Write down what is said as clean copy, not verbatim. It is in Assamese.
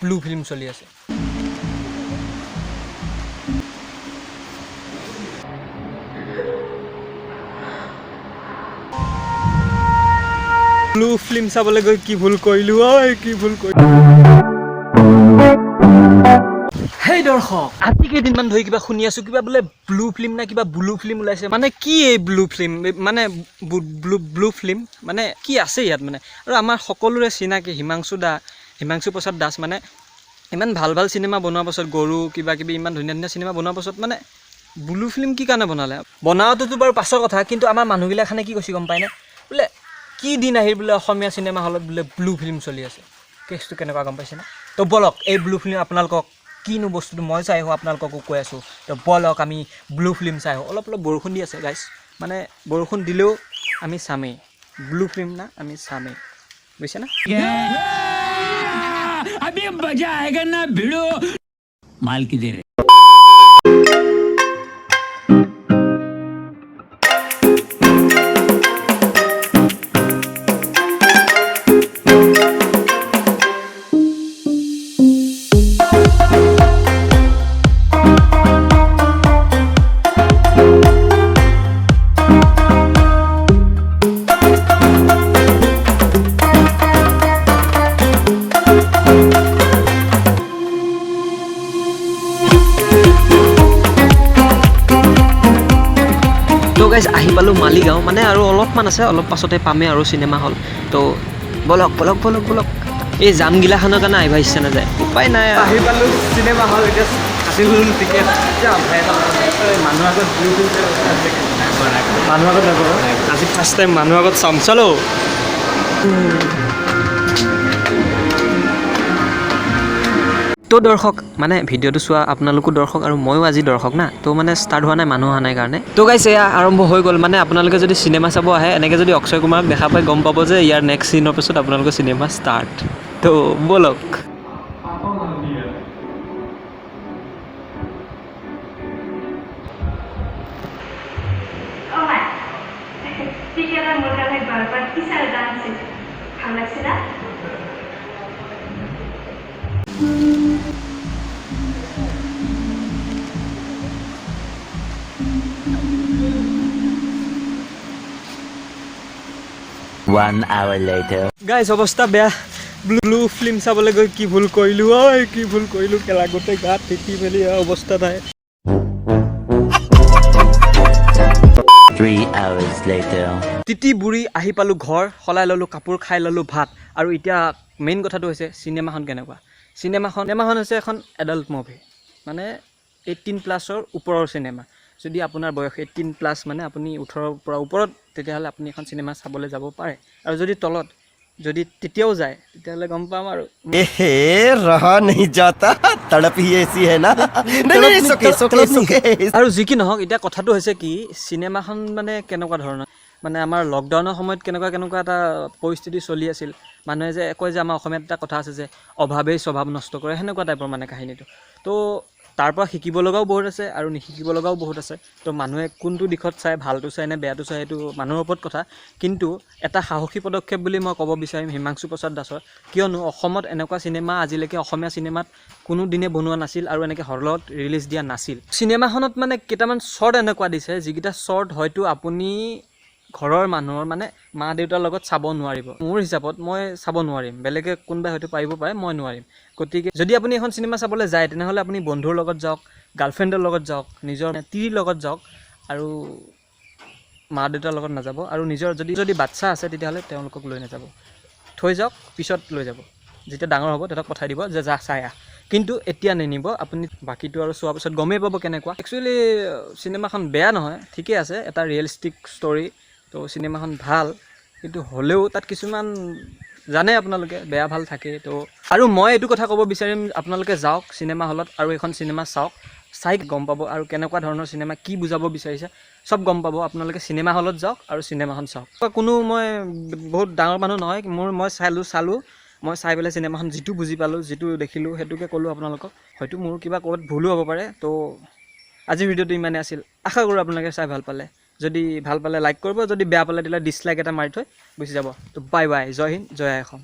ব্লু ফিল্ম চলি আছে ব্লু ফিল্ম চাবলৈ গৈ কি ভুল কৰিলো ঐ কি ভুল কৰিলো হেই দৰ্শক আজি কেইদিনমান ধৰি কিবা শুনি আছো কিবা বোলে ব্লু ফিল্ম না কিবা ব্লু ফিল্ম ওলাইছে মানে কি এই ব্লু ফিল্ম মানে ব্লু ফিল্ম মানে কি আছে ইয়াত মানে আৰু আমাৰ সকলোৰে চিনাকি হিমাংশু প্ৰসাদ দাস মানে ইমান ভাল ভাল চিনেমা বনোৱাৰ পাছত গৰু কিবা কিবি ইমান ধুনীয়া ধুনীয়া চিনেমা বনোৱাৰ পাছত মানে ব্লু ফিল্ম কি কাৰণে বনালে বনাওঁতেতো বাৰু পাছৰ কথা কিন্তু আমাৰ মানুহগিলাখানে কি কৈছে গম পায়নে বোলে কি দিন আহিল বোলে অসমীয়া চিনেমা হলত বোলে ব্লু ফিল্ম চলি আছে কেছটো কেনেকুৱা গম পাইছেনে তো বলক এই ব্লু ফিল্ম আপোনালোকক কিনো বস্তুটো মই চাই আহোঁ আপোনালোককো কৈ আছোঁ তো বলক আমি ব্লু ফিল্ম চাই আহোঁ অলপ অলপ বৰষুণ দি আছে গাইছ মানে বৰষুণ দিলেও আমি চামেই ব্লু ফিল্ম না আমি চামেই বুজিছে না अभी मजा आएगा ना भिड़ो माल की दे रहे গাইজ আহি পালোঁ মালিগাঁও মানে আৰু অলপমান আছে অলপ পাছতে পামেই আৰু চিনেমা হল তো বলক বলক বলক বলক এই জামগিলাখনৰ কাৰণে আহিব ইচ্ছা নাযায় উপায় নাই আহি পালোঁ চিনেমা হল এতিয়া কাটি গ'লো টিকেট মানুহ আগত মানুহ আগত নকৰোঁ আজি ফাৰ্ষ্ট টাইম মানুহ আগত চাম চলো তো দৰ্শক মানে ভিডিঅ'টো চোৱা আপোনালোকো দৰ্শক আৰু ময়ো আজি দৰ্শক না তো মানে ষ্টাৰ্ট হোৱা নাই মানুহ অহা নাই কাৰণে তো গাইছ এয়া আৰম্ভ হৈ গ'ল মানে আপোনালোকে যদি চিনেমা চাব আহে এনেকৈ যদি অক্ষয় কুমাৰক দেখা পাই গম পাব যে ইয়াৰ নেক্সট চিনৰ পিছত আপোনালোকৰ চিনেমা ষ্টাৰ্ট তো বলক One hour later. গাইছ অৱস্থা বেয়া ব্লু ফিল্ম চাবলৈ গৈ কি ভুল কৰিলো ঐ কি ভুল কৰিলো কেলা গোটেই গাত তিতি মেলি অৱস্থা নাই 3 hours later. তিতি বুঢ়ী আহি পালোঁ ঘৰ সলাই ল'লোঁ কাপোৰ খাই ল'লোঁ ভাত আৰু এতিয়া মেইন কথাটো হৈছে চিনেমাখন কেনেকুৱা চিনেমাখন হৈছে এখন এডাল্ট মুভি মানে 18+ ওপৰৰ চিনেমা যদি আপোনাৰ বয়স 18+ মানে আপুনি 18ৰ পৰা ওপৰত তেতিয়াহ'লে আপুনি এখন চিনেমা চাবলৈ যাব পাৰে আৰু যদি তলত যদি তেতিয়াও যায় তেতিয়াহ'লে গম পাম আৰু रहा नहीं जाता तड़प ही ऐसी है ना আৰু যি কি নহওক এতিয়া কথাটো হৈছে কি চিনেমাখন মানে কেনেকুৱা ধৰণৰ মানে আমাৰ লকডাউনৰ সময়ত কেনেকুৱা এটা পৰিস্থিতি চলি আছিল মানুহে যে কয় যে আমাৰ অসমীয়াত এটা কথা আছে যে অভাৱেই স্বভাৱ নষ্ট কৰে সেনেকুৱা টাইপৰ মানে কাহিনীটো তো তাৰ পৰা শিকিব লগাও বহুত আছে আৰু নিশিকিব লগাও বহুত আছে তো মানুহে কোনটো দিশত চাই ভালটো চাই নে বেয়াটো চাই সেইটো মানুহৰ ওপৰত কথা কিন্তু এটা সাহসী পদক্ষেপ বুলি মই ক'ব বিচাৰিম হিমাংশু প্ৰসাদ দাসৰ কিয়নো অসমত এনেকুৱা চিনেমা আজিলৈকে অসমীয়া চিনেমাত কোনো দিনে বনোৱা নাছিল আৰু এনেকৈ হলত ৰিলিজ দিয়া নাছিল চিনেমাখনত মানে কেইটামান শ্বৰ্ট এনেকুৱা দিছে যিকেইটা শ্বৰ্ট হয়তো আপুনি ঘৰৰ মানুহৰ মানে মা দেউতাৰ লগত চাব নোৱাৰিব মোৰ হিচাপত মই চাব নোৱাৰিম বেলেগে কোনোবাই হয়তো পাৰিব পাৰে মই নোৱাৰিম গতিকে যদি আপুনি এখন চিনেমা চাবলৈ যায় তেনেহ'লে আপুনি বন্ধুৰ লগত যাওক গাৰ্লফ্ৰেণ্ডৰ লগত যাওক নিজৰ তিৰিৰ লগত যাওক আৰু মা দেউতাৰ লগত নাযাব আৰু নিজৰ যদি বাচ্ছা আছে তেতিয়াহ'লে তেওঁলোকক লৈ নাযাব থৈ যাওক পিছত লৈ যাব যেতিয়া ডাঙৰ হ'ব তেহঁতক পঠাই দিব যে যা চাই আহ কিন্তু এতিয়া নিনিব আপুনি বাকীটো আৰু চোৱাৰ পিছত গমেই পাব কেনেকুৱা একচুৱেলি চিনেমাখন বেয়া নহয় ঠিকেই আছে এটা ৰিয়েলিষ্টিক ষ্টৰী তো চিনেমাখন ভাল কিন্তু হ'লেও তাত কিছুমান জানে আপোনালোকে বেয়া ভাল থাকে তো আৰু মই এইটো কথা ক'ব বিচাৰিম আপোনালোকে যাওক চিনেমা হলত আৰু এখন চিনেমা চাওক চাই গম পাব আৰু কেনেকুৱা ধৰণৰ চিনেমা কি বুজাব বিচাৰিছে সব গম পাব আপোনালোকে চিনেমা হলত যাওক আৰু চিনেমাখন চাওক কোনো মই বহুত ডাঙৰ মানুহ নহয় মই চালোঁ মই চাই পেলাই চিনেমাখন যিটো বুজি পালোঁ যিটো দেখিলোঁ সেইটোকে ক'লোঁ আপোনালোকক হয়তো মোৰ কিবা ক'ৰবাত ভুলো হ'ব পাৰে তো আজিৰ ভিডিঅ'টো ইমানে আছিল আশা কৰোঁ আপোনালোকে চাই ভাল পালে যদি ভাল পালে লাইক কৰিব যদি বেয়া পালে তেতিয়াহ'লে ডিছলাইক এটা মাৰি থৈ গুচি যাব তো বাই বাই জয় হিন্দ জয় অসম